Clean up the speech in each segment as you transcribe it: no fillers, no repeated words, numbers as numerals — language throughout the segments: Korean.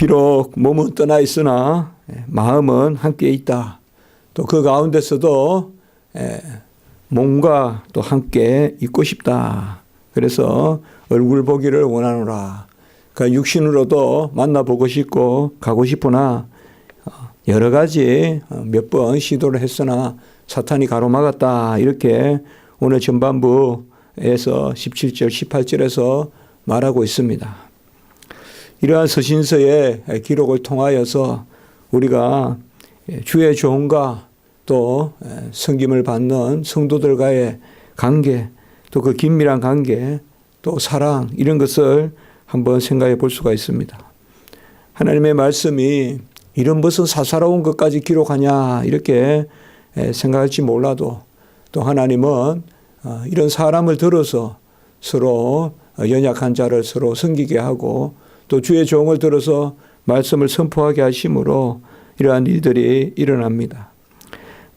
비록 몸은 떠나 있으나 마음은 함께 있다. 또 그 가운데서도 몸과 또 함께 있고 싶다. 그래서 얼굴 보기를 원하노라. 그러니까 육신으로도 만나보고 싶고 가고 싶으나 여러 가지 몇 번 시도를 했으나 사탄이 가로막았다. 이렇게 오늘 전반부에서 17절, 18절에서 말하고 있습니다. 이러한 서신서의 기록을 통하여서 우리가 주의 조언과 또 섬김을 받는 성도들과의 관계, 또 그 긴밀한 관계, 또 사랑, 이런 것을 한번 생각해 볼 수가 있습니다. 하나님의 말씀이 이런 무슨 사사로운 것까지 기록하냐 이렇게 생각할지 몰라도 또 하나님은 이런 사람을 들어서 서로 연약한 자를 서로 섬기게 하고 또 주의 종을 들어서 말씀을 선포하게 하심으로 이러한 일들이 일어납니다.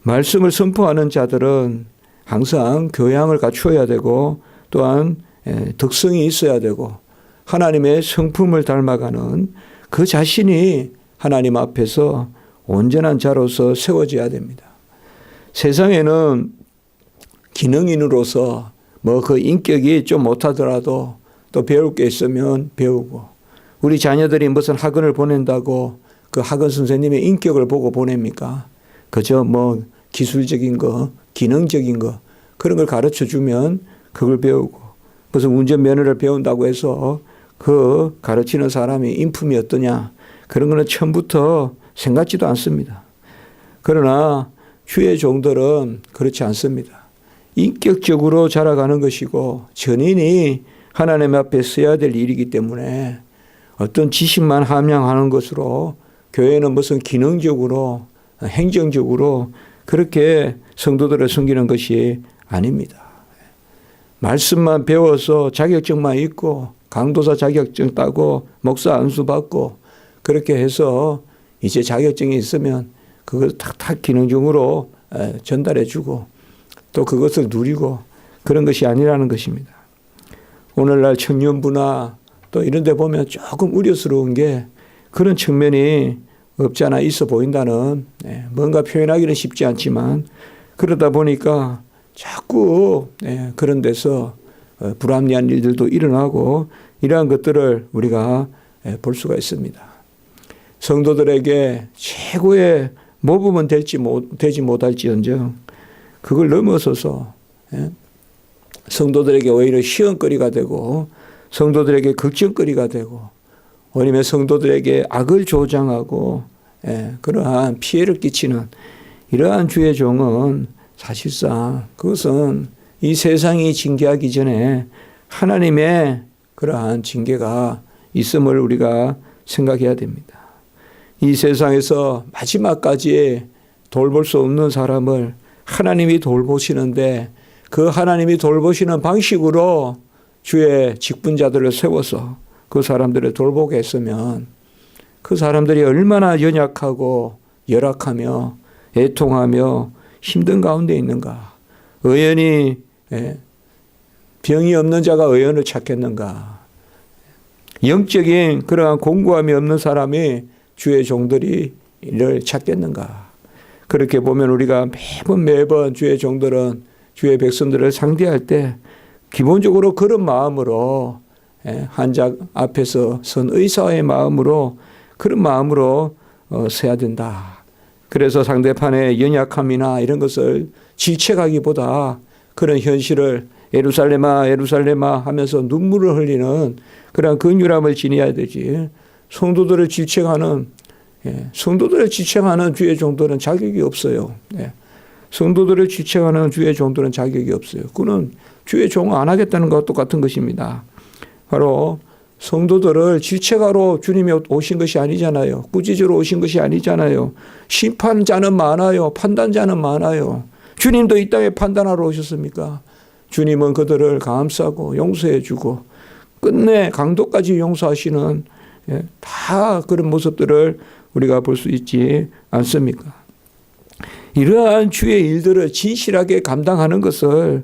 말씀을 선포하는 자들은 항상 교양을 갖추어야 되고 또한 덕성이 있어야 되고 하나님의 성품을 닮아가는 그 자신이 하나님 앞에서 온전한 자로서 세워져야 됩니다. 세상에는 기능인으로서 뭐 그 인격이 좀 못하더라도 또 배울 게 있으면 배우고 우리 자녀들이 무슨 학원을 보낸다고 그 학원 선생님의 인격을 보고 보냅니까? 그저 뭐 기술적인 거, 기능적인 거 그런 걸 가르쳐 주면 그걸 배우고 무슨 운전면허를 배운다고 해서 그 가르치는 사람이 인품이 어떠냐 그런 거는 처음부터 생각지도 않습니다. 그러나 주의 종들은 그렇지 않습니다. 인격적으로 자라가는 것이고 전인이 하나님 앞에 서야 될 일이기 때문에 어떤 지식만 함양하는 것으로 교회는 무슨 기능적으로 행정적으로 그렇게 성도들을 섬기는 것이 아닙니다. 말씀만 배워서 자격증만 있고 강도사 자격증 따고 목사 안수 받고 그렇게 해서 이제 자격증이 있으면 그걸 탁탁 기능적으로 전달해 주고 또 그것을 누리고 그런 것이 아니라는 것입니다. 오늘날 청년부나 또 이런 데 보면 조금 우려스러운 게 그런 측면이 없지 않아 있어 보인다는 뭔가 표현하기는 쉽지 않지만 그러다 보니까 자꾸 그런 데서 불합리한 일들도 일어나고 이러한 것들을 우리가 볼 수가 있습니다. 성도들에게 최고의 모범은 되지 못할지언정 그걸 넘어서서 성도들에게 오히려 시험거리가 되고 성도들에게 걱정거리가 되고 아니면 성도들에게 악을 조장하고 그러한 피해를 끼치는 이러한 주의 종은 사실상 그것은 이 세상이 징계하기 전에 하나님의 그러한 징계가 있음을 우리가 생각해야 됩니다. 이 세상에서 마지막까지 돌볼 수 없는 사람을 하나님이 돌보시는데 그 하나님이 돌보시는 방식으로 주의 직분자들을 세워서 그 사람들을 돌보게 했으면 그 사람들이 얼마나 연약하고 열악하며 애통하며 힘든 가운데 있는가. 의연히 병이 없는 자가 의연을 찾겠는가. 영적인 그러한 공고함이 없는 사람이 주의 종들이 이를 찾겠는가. 그렇게 보면 우리가 매번 주의 종들은 주의 백성들을 상대할 때 기본적으로 그런 마음으로 한작 앞에서 선 의사의 마음으로 그런 마음으로 서야 된다. 그래서 상대편의 연약함이나 이런 것을 질책하기보다 그런 현실을 예루살렘아 예루살렘아 하면서 눈물을 흘리는 그런 긍휼함을 지녀야 되지. 성도들을 질책하는 주의 종들은 자격이 없어요. 성도들을 질책하는 주의 종들은 자격이 없어요. 그는 주의 종 안 하겠다는 것과 똑같은 것입니다. 바로 성도들을 질책하러 주님이 오신 것이 아니잖아요. 꾸짖으러 오신 것이 아니잖아요. 심판자는 많아요. 판단자는 많아요. 주님도 이 땅에 판단하러 오셨습니까? 주님은 그들을 감싸고 용서해 주고 끝내 강도까지 용서하시는 다 그런 모습들을 우리가 볼 수 있지 않습니까? 이러한 주의 일들을 진실하게 감당하는 것을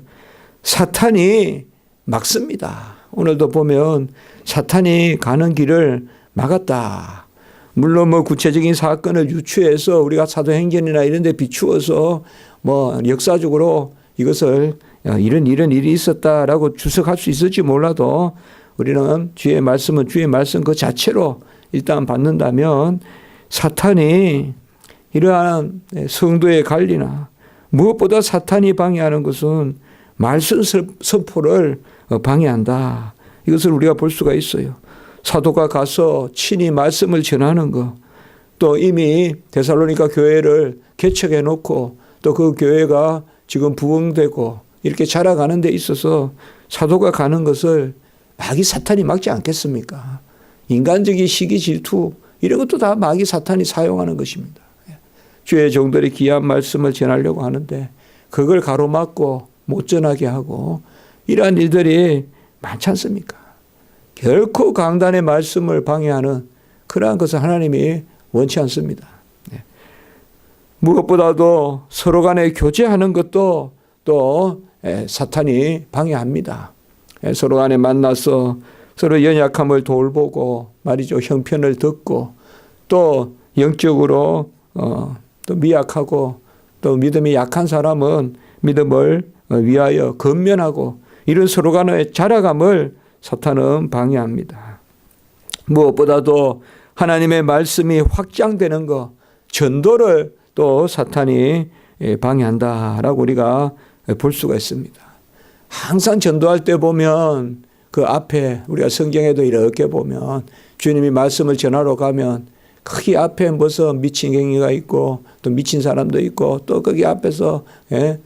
사탄이 막습니다. 오늘도 보면 사탄이 가는 길을 막았다. 물론 뭐 구체적인 사건을 유추해서 우리가 사도행전이나 이런 데 비추어서 뭐 역사적으로 이것을 이런 일이 있었다라고 주석할 수 있을지 몰라도 우리는 주의 말씀은 주의 말씀 그 자체로 일단 받는다면 사탄이 이러한 성도의 관리나 무엇보다 사탄이 방해하는 것은 말씀 선포를 방해한다. 이것을 우리가 볼 수가 있어요. 사도가 가서 친히 말씀을 전하는 것, 또 이미 데살로니가 교회를 개척해 놓고 또 그 교회가 지금 부흥되고 이렇게 자라가는 데 있어서 사도가 가는 것을 마귀 사탄이 막지 않겠습니까? 인간적인 시기 질투 이런 것도 다 마귀 사탄이 사용하는 것입니다. 주의 종들이 귀한 말씀을 전하려고 하는데 그걸 가로막고 못 전하게 하고 이러한 일들이 많지 않습니까? 결코 강단의 말씀을 방해하는 그러한 것을 하나님이 원치 않습니다. 무엇보다도 서로 간에 교제하는 것도 또 사탄이 방해합니다. 서로 간에 만나서 서로 연약함을 돌보고 말이죠. 형편을 듣고 또 영적으로 또 미약하고 또 믿음이 약한 사람은 믿음을 위하여 건면하고 이런 서로 간의 자라감을 사탄은 방해합니다. 무엇보다도 하나님의 말씀이 확장되는 것, 전도를 또 사탄이 방해한다라고 우리가 볼 수가 있습니다. 항상 전도할 때 보면 그 앞에 우리가 성경에도 이렇게 보면 주님이 말씀을 전하러 가면 거기 앞에 무슨 미친갱이가 있고 또 미친 사람도 있고 또 거기 앞에서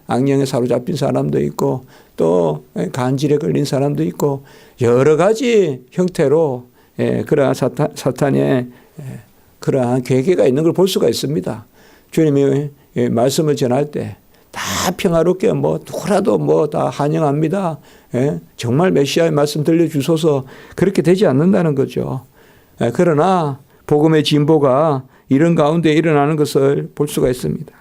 악령에 사로잡힌 사람도 있고 또 간질에 걸린 사람도 있고 여러 가지 형태로 그러한 사탄의 그러한 괴계가 있는 걸 볼 수가 있습니다. 주님이 말씀을 전할 때 다 평화롭게 뭐 누구라도 뭐 다 환영합니다. 정말 메시아의 말씀 들려주소서 그렇게 되지 않는다는 거죠. 그러나 복음의 진보가 이런 가운데 일어나는 것을 볼 수가 있습니다.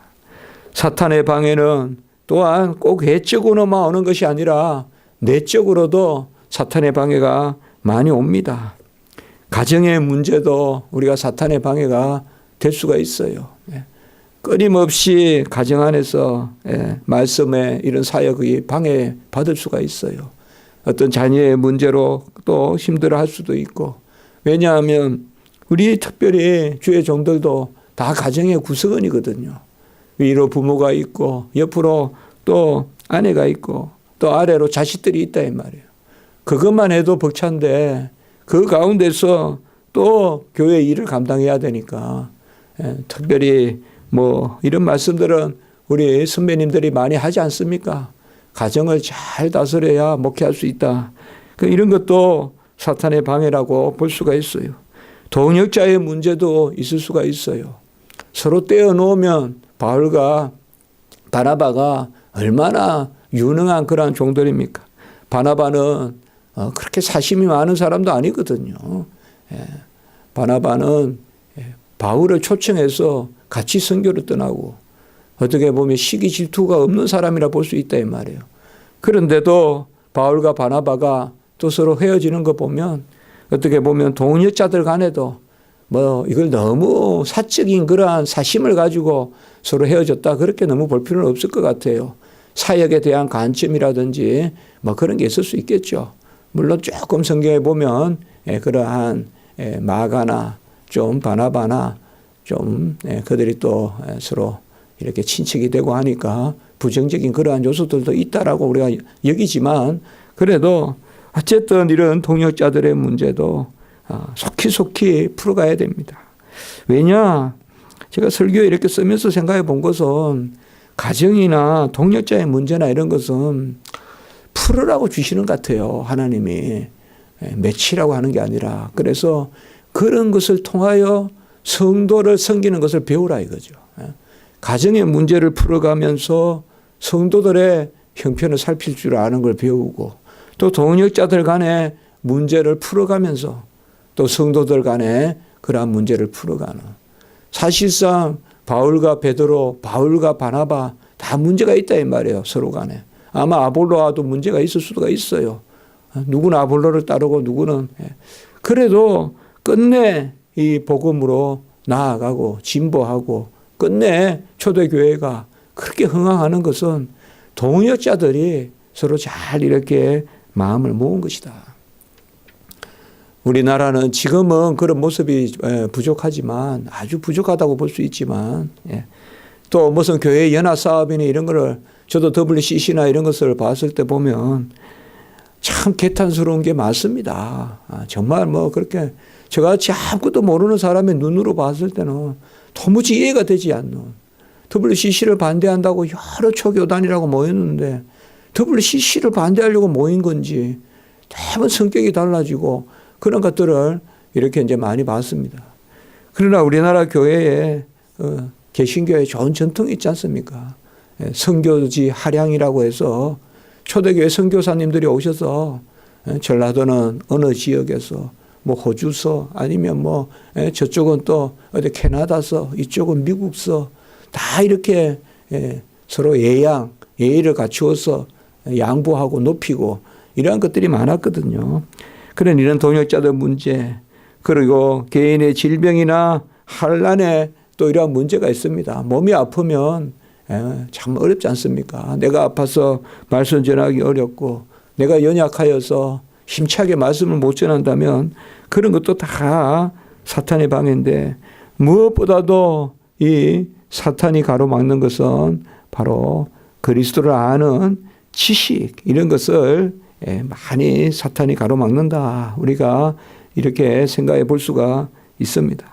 사탄의 방해는 또한 꼭 외적으로만 오는 것이 아니라 내적으로도 사탄의 방해가 많이 옵니다. 가정의 문제도 우리가 사탄의 방해가 될 수가 있어요. 끊임없이 가정 안에서 말씀의 이런 사역이 방해받을 수가 있어요. 어떤 자녀의 문제로 또 힘들어할 수도 있고 왜냐하면 우리 특별히 주의 종들도 다 가정의 구성원이거든요. 위로 부모가 있고 옆으로 또 아내가 있고 또 아래로 자식들이 있다 이 말이에요. 그것만 해도 벅찬데 그 가운데서 또 교회 일을 감당해야 되니까 특별히 뭐 이런 말씀들은 우리 선배님들이 많이 하지 않습니까? 가정을 잘 다스려야 목회할 수 있다. 이런 것도 사탄의 방해라고 볼 수가 있어요. 동역자의 문제도 있을 수가 있어요. 서로 떼어놓으면 바울과 바나바가 얼마나 유능한 그러한 종들입니까? 바나바는 그렇게 사심이 많은 사람도 아니거든요. 바나바는 바울을 초청해서 같이 선교를 떠나고 어떻게 보면 시기 질투가 없는 사람이라 볼 수 있다 이 말이에요. 그런데도 바울과 바나바가 또 서로 헤어지는 거 보면 어떻게 보면 동역자들 간에도 뭐 이걸 너무 사적인 그러한 사심을 가지고 서로 헤어졌다 그렇게 너무 볼 필요는 없을 것 같아요. 사역에 대한 관점이라든지 뭐 그런 게 있을 수 있겠죠. 물론 조금 성경에 보면 그러한 마가나 좀 바나바나 좀 그들이 또 서로 이렇게 친척이 되고 하니까 부정적인 그러한 요소들도 있다라고 우리가 여기지만 그래도 어쨌든 이런 동역자들의 문제도 속히 풀어가야 됩니다. 왜냐? 제가 설교에 이렇게 쓰면서 생각해 본 것은 가정이나 동역자의 문제나 이런 것은 풀으라고 주시는 것 같아요. 하나님이 맺히라고 하는 게 아니라 그래서 그런 것을 통하여 성도를 섬기는 것을 배우라 이거죠. 가정의 문제를 풀어가면서 성도들의 형편을 살필 줄 아는 걸 배우고 또 동역자들 간의 문제를 풀어가면서 또 성도들 간의 그러한 문제를 풀어가는 사실상 바울과 베드로, 바울과 바나바 다 문제가 있다 이 말이에요. 서로 간에. 아마 아볼로와도 문제가 있을 수가 있어요. 누구는 아볼로를 따르고 누구는. 그래도 끝내 이 복음으로 나아가고 진보하고 끝내 초대교회가 그렇게 흥황하는 것은 동역자들이 서로 잘 이렇게 마음을 모은 것이다. 우리나라는 지금은 그런 모습이 부족하지만 아주 부족하다고 볼 수 있지만 또 무슨 교회 연합 사업이나 이런 거를 저도 WCC나 이런 것을 봤을 때 보면 참 개탄스러운 게 많습니다. 정말 뭐 그렇게 저같이 아무것도 모르는 사람의 눈으로 봤을 때는 도무지 이해가 되지 않는 WCC를 반대한다고 여러 초교단이라고 모였는데 WCC를 반대하려고 모인 건지 대부분 성격이 달라지고 그런 것들을 이렇게 이제 많이 봤습니다. 그러나 우리나라 교회에 개신교에 좋은 전통이 있지 않습니까? 선교지 하량이라고 해서 초대교회 선교사님들이 오셔서 전라도는 어느 지역에서 뭐 호주서 아니면 뭐 저쪽은 또 어디 캐나다서 이쪽은 미국서 다 이렇게 서로 예의를 갖추어서 양보하고 높이고 이러한 것들이 많았거든요. 그런 이런 동역자들 문제 그리고 개인의 질병이나 환난에 또 이러한 문제가 있습니다. 몸이 아프면 참 어렵지 않습니까? 내가 아파서 말씀 전하기 어렵고 내가 연약하여서 힘차게 말씀을 못 전한다면 그런 것도 다 사탄의 방해인데 무엇보다도 이 사탄이 가로막는 것은 바로 그리스도를 아는 지식 이런 것을 많이 사탄이 가로막는다. 우리가 이렇게 생각해 볼 수가 있습니다.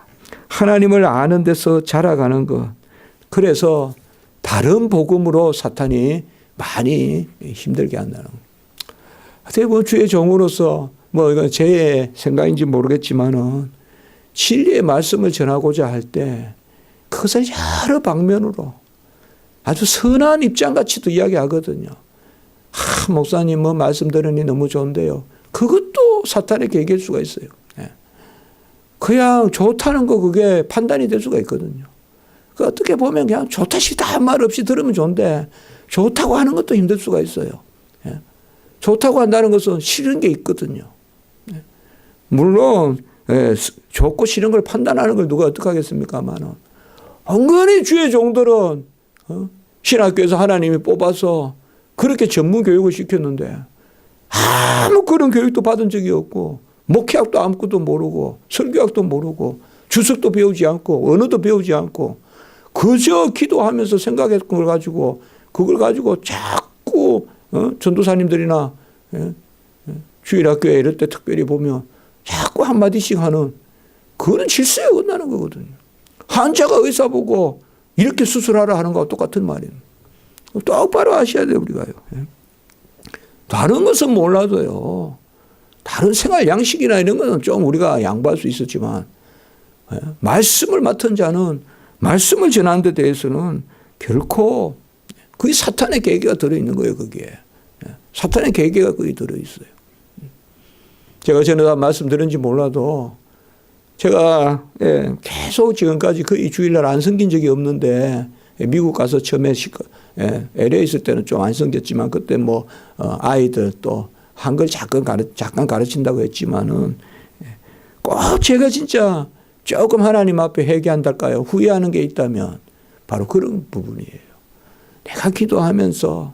하나님을 아는 데서 자라가는 것. 그래서 다른 복음으로 사탄이 많이 힘들게 한다는 것. 어떻게 보면 주의 종으로서 뭐 이건 제 생각인지 모르겠지만은 진리의 말씀을 전하고자 할 때 그것을 여러 방면으로 아주 선한 입장같이도 이야기하거든요. 목사님 뭐 말씀 들으니 너무 좋은데요. 그것도 사탄의 계기일 수가 있어요. 그냥 좋다는 거 그게 판단이 될 수가 있거든요. 그 어떻게 보면 그냥 좋다 싫다 한 말 없이 들으면 좋은데 좋다고 하는 것도 힘들 수가 있어요. 좋다고 한다는 것은 싫은 게 있거든요. 물론 좋고 싫은 걸 판단하는 걸 누가 어떻게 하겠습니까만은 은근히 주의 종들은 신학교에서 하나님이 뽑아서 그렇게 전문 교육을 시켰는데 아무 그런 교육도 받은 적이 없고 목회학도 아무것도 모르고 설교학도 모르고 주석도 배우지 않고 언어도 배우지 않고 그저 기도하면서 생각했던 걸 가지고 그걸 가지고 자꾸 전도사님들이나 주일학교에 이럴 때 특별히 보면 자꾸 한마디씩 하는 그거는 질서에 어긋나는 거거든요. 환자가 의사 보고 이렇게 수술하라 하는 거와 똑같은 말이에요. 똑바로 아셔야 돼요, 우리가요. 다른 것은 몰라도요. 다른 생활 양식이나 이런 것은 좀 우리가 양보할 수 있었지만 말씀을 맡은 자는 말씀을 전하는 데 대해서는 결코 그게 사탄의 계기가 들어있는 거예요, 거기에. 사탄의 계기가 거기 들어있어요. 제가 전에 다 말씀드렸는지 몰라도 제가 계속 지금까지 거의 주일날 안 섬긴 적이 없는데 미국 가서 처음에 LA 있을 때는 좀 안 섬겼지만 그때 뭐 아이들 또 한글 잠깐 가르친다고 했지만은 꼭 제가 진짜 조금 하나님 앞에 회개한달까요? 후회하는 게 있다면 바로 그런 부분이에요. 내가 기도하면서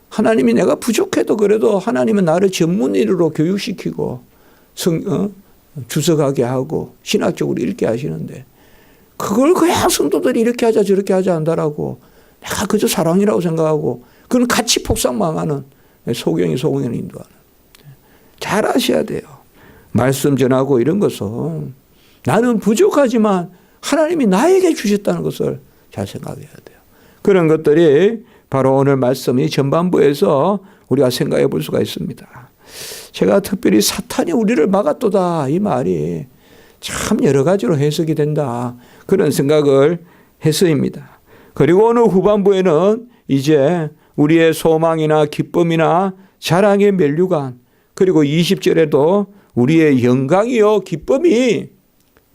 하나님이 내가 부족해도 그래도 하나님은 나를 전문의로 교육시키고 주석하게 하고 신학적으로 이렇게 하시는데 그걸 그냥 성도들이 이렇게 하자 저렇게 하자 한다라고 내가 그저 사랑이라고 생각하고 그건 같이 폭삭망하는 소경이 인도하는. 잘 아셔야 돼요. 말씀 전하고 이런 것은 나는 부족하지만 하나님이 나에게 주셨다는 것을 잘 생각해야 돼요. 그런 것들이 바로 오늘 말씀이 전반부에서 우리가 생각해 볼 수가 있습니다. 제가 특별히 사탄이 우리를 막았도다 이 말이 참 여러 가지로 해석이 된다. 그런 생각을 해서입니다. 그리고 오늘 후반부에는 이제 우리의 소망이나 기쁨이나 자랑의 면류관 그리고 20절에도 우리의 영광이요 기쁨이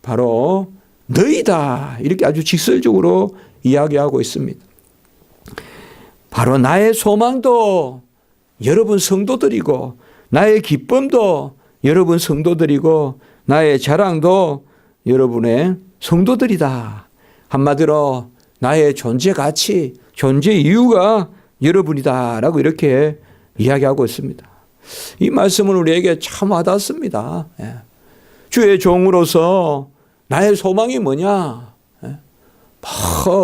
바로 너희다 이렇게 아주 직설적으로 이야기하고 있습니다. 바로 나의 소망도 여러분 성도들이고 나의 기쁨도 여러분 성도들이고 나의 자랑도 여러분의 성도들이다. 한마디로 나의 존재 가치, 존재 이유가 여러분이다라고 이렇게 이야기하고 있습니다. 이 말씀은 우리에게 참 와닿습니다. 주의 종으로서 나의 소망이 뭐냐?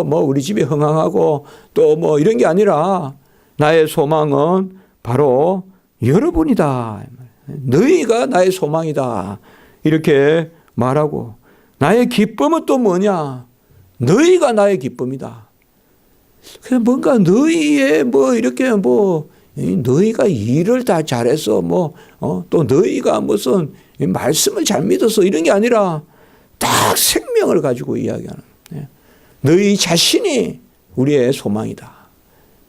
뭐 우리 집이 흥황하고 또 뭐 이런 게 아니라 나의 소망은 바로 여러분이다. 너희가 나의 소망이다. 이렇게 말하고 나의 기쁨은 또 뭐냐? 너희가 나의 기쁨이다. 그냥 뭔가 너희의 뭐 이렇게 뭐 너희가 일을 다 잘해서 뭐 또 너희가 무슨 말씀을 잘 믿어서 이런 게 아니라 딱 생명을 가지고 이야기하는 너희 자신이 우리의 소망이다.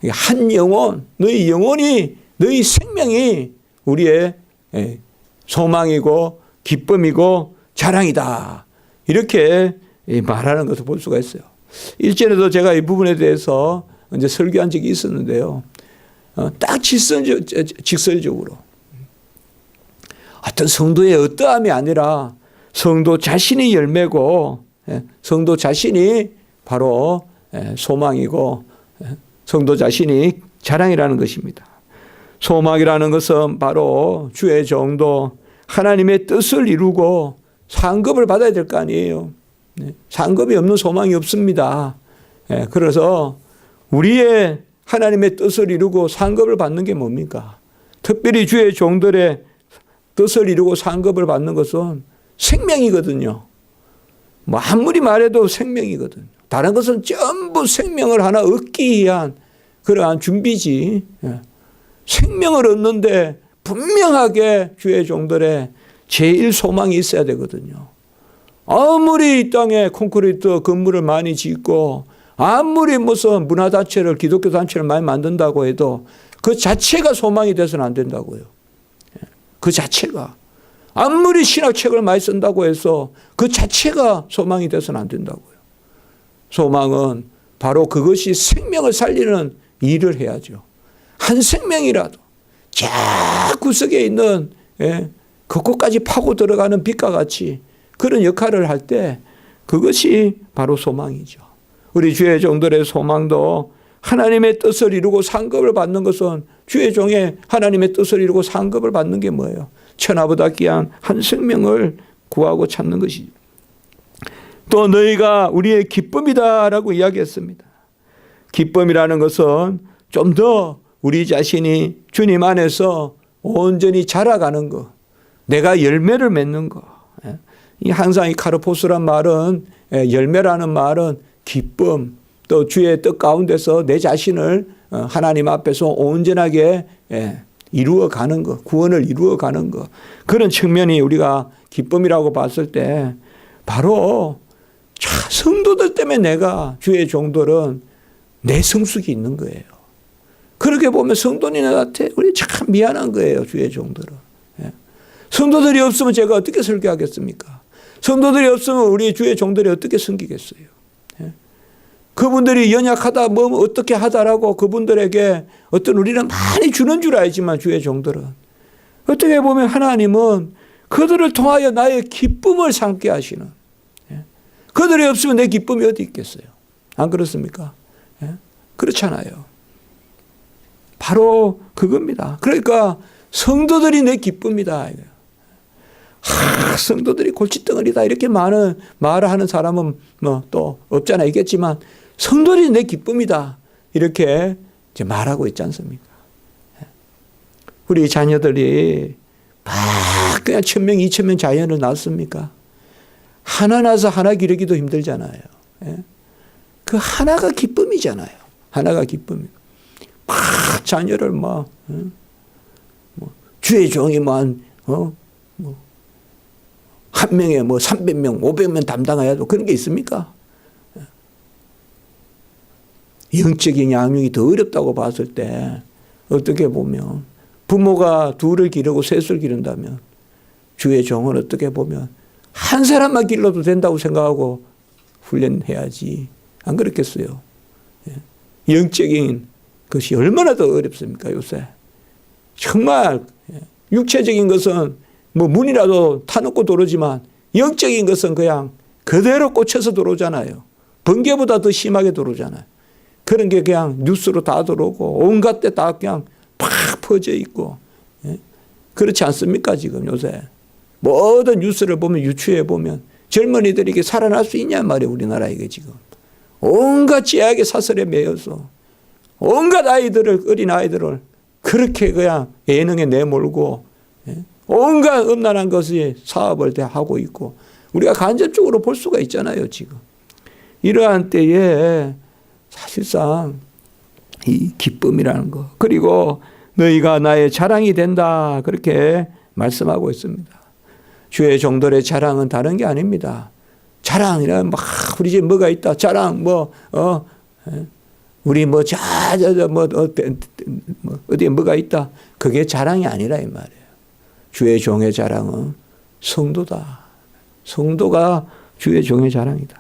한 영혼, 너희 영혼이 너희 생명이 우리의 소망이고 기쁨이고 자랑이다. 이렇게 말하는 것을 볼 수가 있어요. 일전에도 제가 이 부분에 대해서 이제 설교한 적이 있었는데요. 딱 직설적으로 어떤 성도의 어떠함이 아니라 성도 자신이 열매고 성도 자신이 바로 소망이고 성도 자신이 자랑이라는 것입니다. 소망이라는 것은 바로 주의 종도 하나님의 뜻을 이루고 상급을 받아야 될 거 아니에요. 상급이 없는 소망이 없습니다. 그래서 우리의 하나님의 뜻을 이루고 상급을 받는 게 뭡니까? 특별히 주의 종들의 뜻을 이루고 상급을 받는 것은 생명이거든요. 뭐 아무리 말해도 생명이거든요. 다른 것은 전부 생명을 하나 얻기 위한 그러한 준비지. 생명을 얻는데 분명하게 주의 종들의 제일 소망이 있어야 되거든요. 아무리 이 땅에 콘크리트 건물을 많이 짓고 아무리 무슨 문화단체를 기독교 단체를 많이 만든다고 해도 그 자체가 소망이 돼서는 안 된다고요. 그 자체가. 아무리 신학책을 많이 쓴다고 해서 그 자체가 소망이 돼서는 안 된다고요. 소망은 바로 그것이 생명을 살리는 일을 해야죠. 한 생명이라도 저 구석에 있는 그곳까지 파고 들어가는 빛과 같이 그런 역할을 할 때 그것이 바로 소망이죠. 우리 주의 종들의 소망도 하나님의 뜻을 이루고 상급을 받는 것은 주의 종의 하나님의 뜻을 이루고 상급을 받는 게 뭐예요? 천하보다 귀한 한 생명을 구하고 찾는 것이죠. 또 너희가 우리의 기쁨이다라고 이야기했습니다. 기쁨이라는 것은 좀 더 우리 자신이 주님 안에서 온전히 자라가는 것, 내가 열매를 맺는 것. 항상 이 카르포스란 말은 열매라는 말은 기쁨, 또 주의 뜻 가운데서 내 자신을 하나님 앞에서 온전하게 이루어가는 것, 구원을 이루어가는 것. 그런 측면이 우리가 기쁨이라고 봤을 때 바로 성도들 때문에 내가 주의 종들은 내 성숙이 있는 거예요. 그렇게 보면 성도님한테 우리 참 미안한 거예요. 주의 종들은. 성도들이 없으면 제가 어떻게 설교하겠습니까? 성도들이 없으면 우리 주의 종들이 어떻게 섬기겠어요? 그분들이 연약하다, 뭐 어떻게 하다라고 그분들에게 어떤 우리는 많이 주는 줄 알지만 주의 종들은 어떻게 보면 하나님은 그들을 통하여 나의 기쁨을 삼게 하시는, 그들이 없으면 내 기쁨이 어디 있겠어요? 안 그렇습니까? 그렇잖아요. 바로 그겁니다. 그러니까 성도들이 내 기쁨이다. 성도들이 골칫덩어리다. 이렇게 말을 하는 사람은 뭐 또 없잖아 있겠지만 성도들이 내 기쁨이다. 이렇게 이제 말하고 있지 않습니까? 우리 자녀들이 막 그냥 1,000명, 2,000명 자녀를 낳습니까? 하나 낳아서 하나 기르기도 힘들잖아요. 그 하나가 기쁨이잖아요. 하나가 기쁨이. 막 자녀를 막 주의 종이 한 명에 300명, 500명 담당해야 도 그런 게 있습니까? 영적인 양육이 더 어렵다고 봤을 때 어떻게 보면 부모가 둘을 기르고 셋을 기른다면 주의 종은 어떻게 보면 한 사람만 길러도 된다고 생각하고 훈련해야지. 안 그렇겠어요? 영적인 것이 얼마나 더 어렵습니까, 요새? 정말 육체적인 것은 뭐 문이라도 타놓고 도르지만 영적인 것은 그냥 그대로 꽂혀서 들어오잖아요. 번개보다 더 심하게 들어오잖아요. 그런 게 그냥 뉴스로 다 들어오고 온갖 데 다 그냥 팍 퍼져 있고. 그렇지 않습니까 지금 요새. 모든 뉴스를 보면 유추해 보면 젊은이들이 이게 살아날 수 있냔 말이에요. 우리나라 이게 지금. 온갖 죄악의 사슬에 매여서 온갖 아이들을 어린 아이들을 그렇게 그냥 예능에 내몰고 온갖 음란한 것이 사업을 다 하고 있고 우리가 간접적으로 볼 수가 있잖아요 지금. 이러한 때에 사실상 이 기쁨이라는 거 그리고 너희가 나의 자랑이 된다 그렇게 말씀하고 있습니다. 주의 종들의 자랑은 다른 게 아닙니다. 자랑이란 막 우리 집에 뭐가 있다. 자랑 우리 어디에 뭐가 있다. 그게 자랑이 아니라 이 말이에요. 주의 종의 자랑은 성도다. 성도가 주의 종의 자랑이다.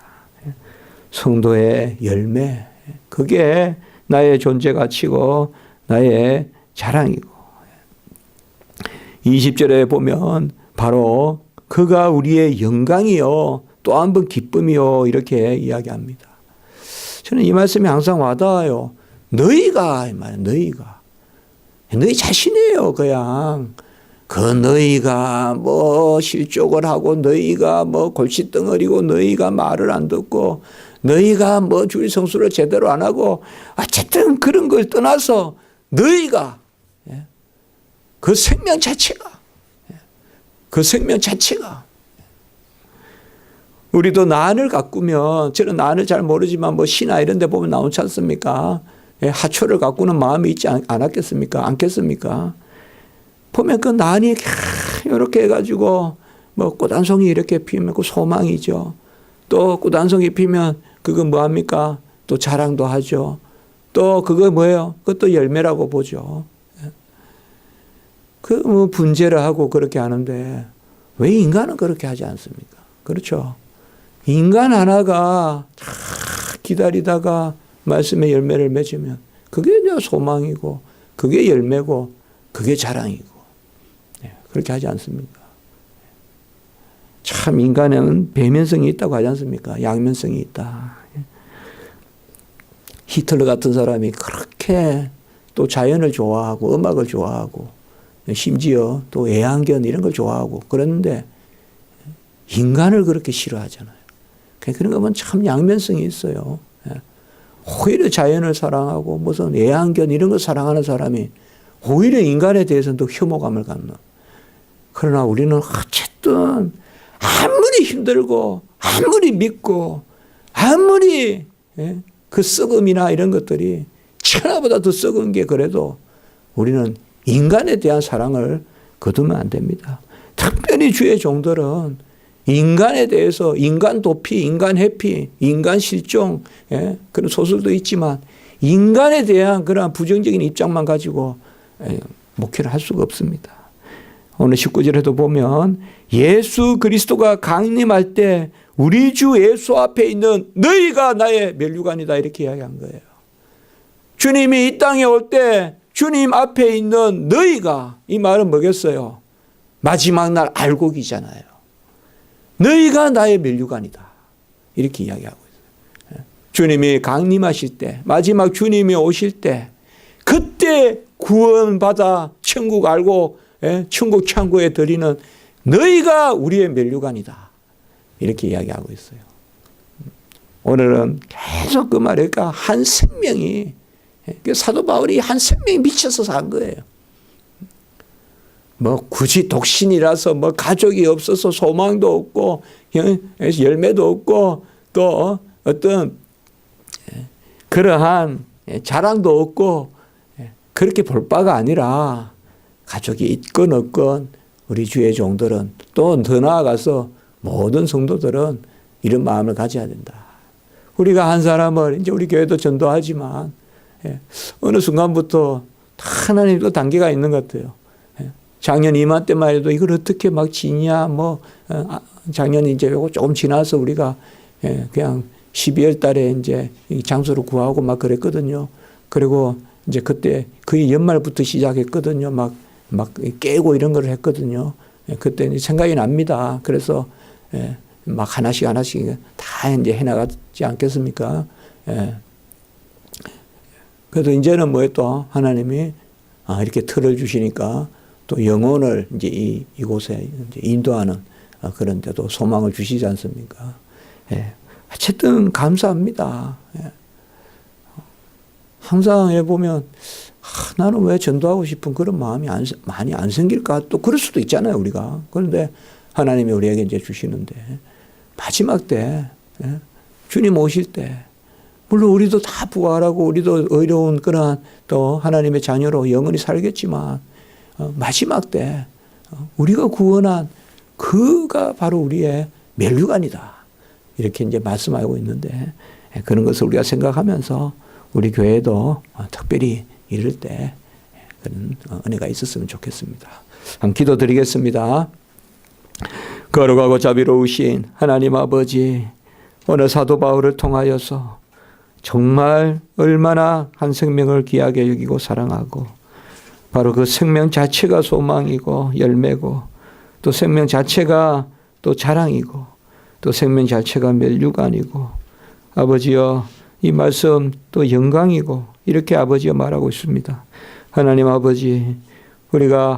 성도의 열매. 그게 나의 존재 가치고 나의 자랑이고. 20절에 보면 바로 그가 우리의 영광이요 또 한 번 기쁨이요 이렇게 이야기합니다. 저는 이 말씀이 항상 와닿아요. 너희가 이 말이에요. 너희 자신이에요. 그냥 그 너희가 뭐 실족을 하고 너희가 뭐 골칫덩어리고 너희가 말을 안 듣고 너희가 뭐 주일 성수를 제대로 안 하고 어쨌든 그런 걸 떠나서 너희가 그 생명 자체가 우리도 난을 가꾸면 저는 난을 잘 모르지만 뭐 시나 이런 데 보면 나오지 않습니까? 하초를 가꾸는 마음이 있지 않았겠습니까? 않겠습니까? 보면 그 난이 이렇게 해가지고 뭐 꽃 한 송이 이렇게 피면 그 소망이죠. 또 꽃 한 송이 피면 그거 뭐합니까? 또 자랑도 하죠. 또 그거 뭐예요? 그것도 열매라고 보죠. 그 뭐 분재를 하고 그렇게 하는데 왜 인간은 그렇게 하지 않습니까? 그렇죠. 인간 하나가 기다리다가 말씀의 열매를 맺으면 그게 이제 소망이고 그게 열매고 그게 자랑이고 그렇게 하지 않습니까? 참 인간에는 배면성이 있다고 하지 않습니까? 양면성이 있다. 히틀러 같은 사람이 그렇게 또 자연을 좋아하고 음악을 좋아하고 심지어 또 애완견 이런 걸 좋아하고 그런데 인간을 그렇게 싫어하잖아요. 그런 거 보면 참 양면성이 있어요. 오히려 자연을 사랑하고 무슨 애완견 이런 걸 사랑하는 사람이 오히려 인간에 대해서는 더 혐오감을 갖는. 그러나 우리는 어쨌든 아무리 힘들고 아무리 믿고 아무리 그 썩음이나 이런 것들이 천하보다 더 썩은 게 그래도 우리는 인간에 대한 사랑을 거두면 안 됩니다. 특별히 주의 종들은 인간에 대해서 인간 도피, 인간 회피, 인간 실종 그런 소설도 있지만 인간에 대한 그런 부정적인 입장만 가지고 목회를 할 수가 없습니다. 오늘 19절에도 보면 예수 그리스도가 강림할 때 우리 주 예수 앞에 있는 너희가 나의 면류관이다 이렇게 이야기한 거예요. 주님이 이 땅에 올 때 주님 앞에 있는 너희가 이 말은 뭐겠어요? 마지막 날 알곡이잖아요. 너희가 나의 면류관이다. 이렇게 이야기하고 있어요. 주님이 강림하실 때 마지막 주님이 오실 때 그때 구원받아 천국 알고 천국 창고에 들이는 너희가 우리의 면류관이다. 이렇게 이야기하고 있어요. 오늘은 계속 그 말이니까 한 생명이 사도 바울이 한 생명이 미쳐서 산 거예요. 뭐 굳이 독신이라서 뭐 가족이 없어서 소망도 없고 열매도 없고 또 어떤 그러한 자랑도 없고 그렇게 볼 바가 아니라 가족이 있건 없건 우리 주의 종들은 또 더 나아가서 모든 성도들은 이런 마음을 가져야 된다. 우리가 한 사람을 이제 우리 교회도 전도하지만 어느 순간부터 하나님도 단계가 있는 것 같아요. 작년 이맘때만 해도 이걸 어떻게 막 지냐, 작년 이제 요거 조금 지나서 우리가 그냥 12월 달에 이제 장소를 구하고 막 그랬거든요. 그리고 이제 그때 거의 연말부터 시작했거든요. 막 깨고 이런 걸 했거든요. 그때 생각이 납니다. 그래서 막 하나씩 다 이제 해나가지 않겠습니까? 예. 그래도 이제는 뭐에 또 하나님이 이렇게 틀을 주시니까 또 영혼을 이제 이곳에 이제 인도하는 그런 데도 소망을 주시지 않습니까? 예. 어쨌든 감사합니다. 예. 항상 해보면 나는 왜 전도하고 싶은 그런 마음이 많이 안 생길까? 또 그럴 수도 있잖아요, 우리가. 그런데 하나님이 우리에게 이제 주시는데 마지막 때 주님 오실 때 물론 우리도 다 부활하고 우리도 의로운 그러한 또 하나님의 자녀로 영원히 살겠지만 마지막 때 우리가 구원한 그가 바로 우리의 면류관이다. 이렇게 이제 말씀하고 있는데 그런 것을 우리가 생각하면서 우리 교회도 특별히 이럴 때 그런 은혜가 있었으면 좋겠습니다. 한번 기도드리겠습니다. 거룩하고 자비로우신 하나님 아버지, 오늘 사도 바울을 통하여서 정말 얼마나 한 생명을 귀하게 여기고 사랑하고 바로 그 생명 자체가 소망이고 열매고 또 생명 자체가 또 자랑이고 또 생명 자체가 면류관이고 아버지여 이 말씀 또 영광이고 이렇게 아버지여 말하고 있습니다. 하나님 아버지, 우리가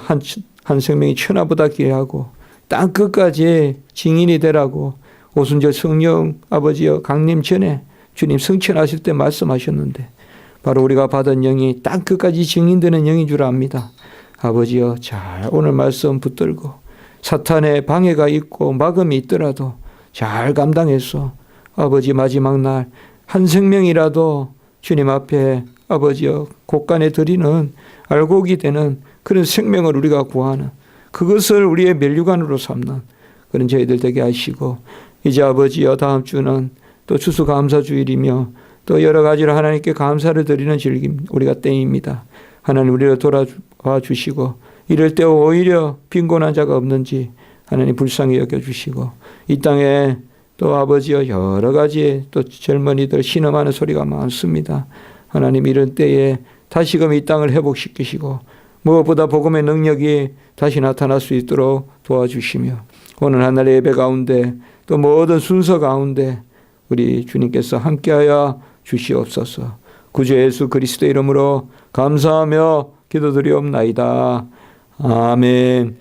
한 생명이 천하보다 귀하고 땅 끝까지 증인이 되라고 오순절 성령 아버지여 강림 전에 주님 승천하실 때 말씀하셨는데 바로 우리가 받은 영이 땅 끝까지 증인되는 영인 줄 압니다. 아버지여, 잘 오늘 말씀 붙들고 사탄의 방해가 있고 막음이 있더라도 잘 감당해서 아버지 마지막 날 한 생명이라도 주님 앞에 아버지여 곳간에 드리는 알곡이 되는 그런 생명을 우리가 구하는 그것을 우리의 면류관으로 삼는 그런 저희들 되게 하시고 이제 아버지여 다음 주는 또 추수감사주일이며 또 여러 가지로 하나님께 감사를 드리는 즐김 우리가 때입니다. 하나님 우리를 돌아와 주시고 이럴 때 오히려 빈곤한 자가 없는지 하나님 불쌍히 여겨주시고 이 땅에 또 아버지여 여러 가지 또 젊은이들 신음하는 소리가 많습니다. 하나님 이런 때에 다시금 이 땅을 회복시키시고 무엇보다 복음의 능력이 다시 나타날 수 있도록 도와주시며 오늘 하늘의 예배 가운데 또 모든 순서 가운데 우리 주님께서 함께하여 주시옵소서. 구주 예수 그리스도 이름으로 감사하며 기도드리옵나이다. 아멘.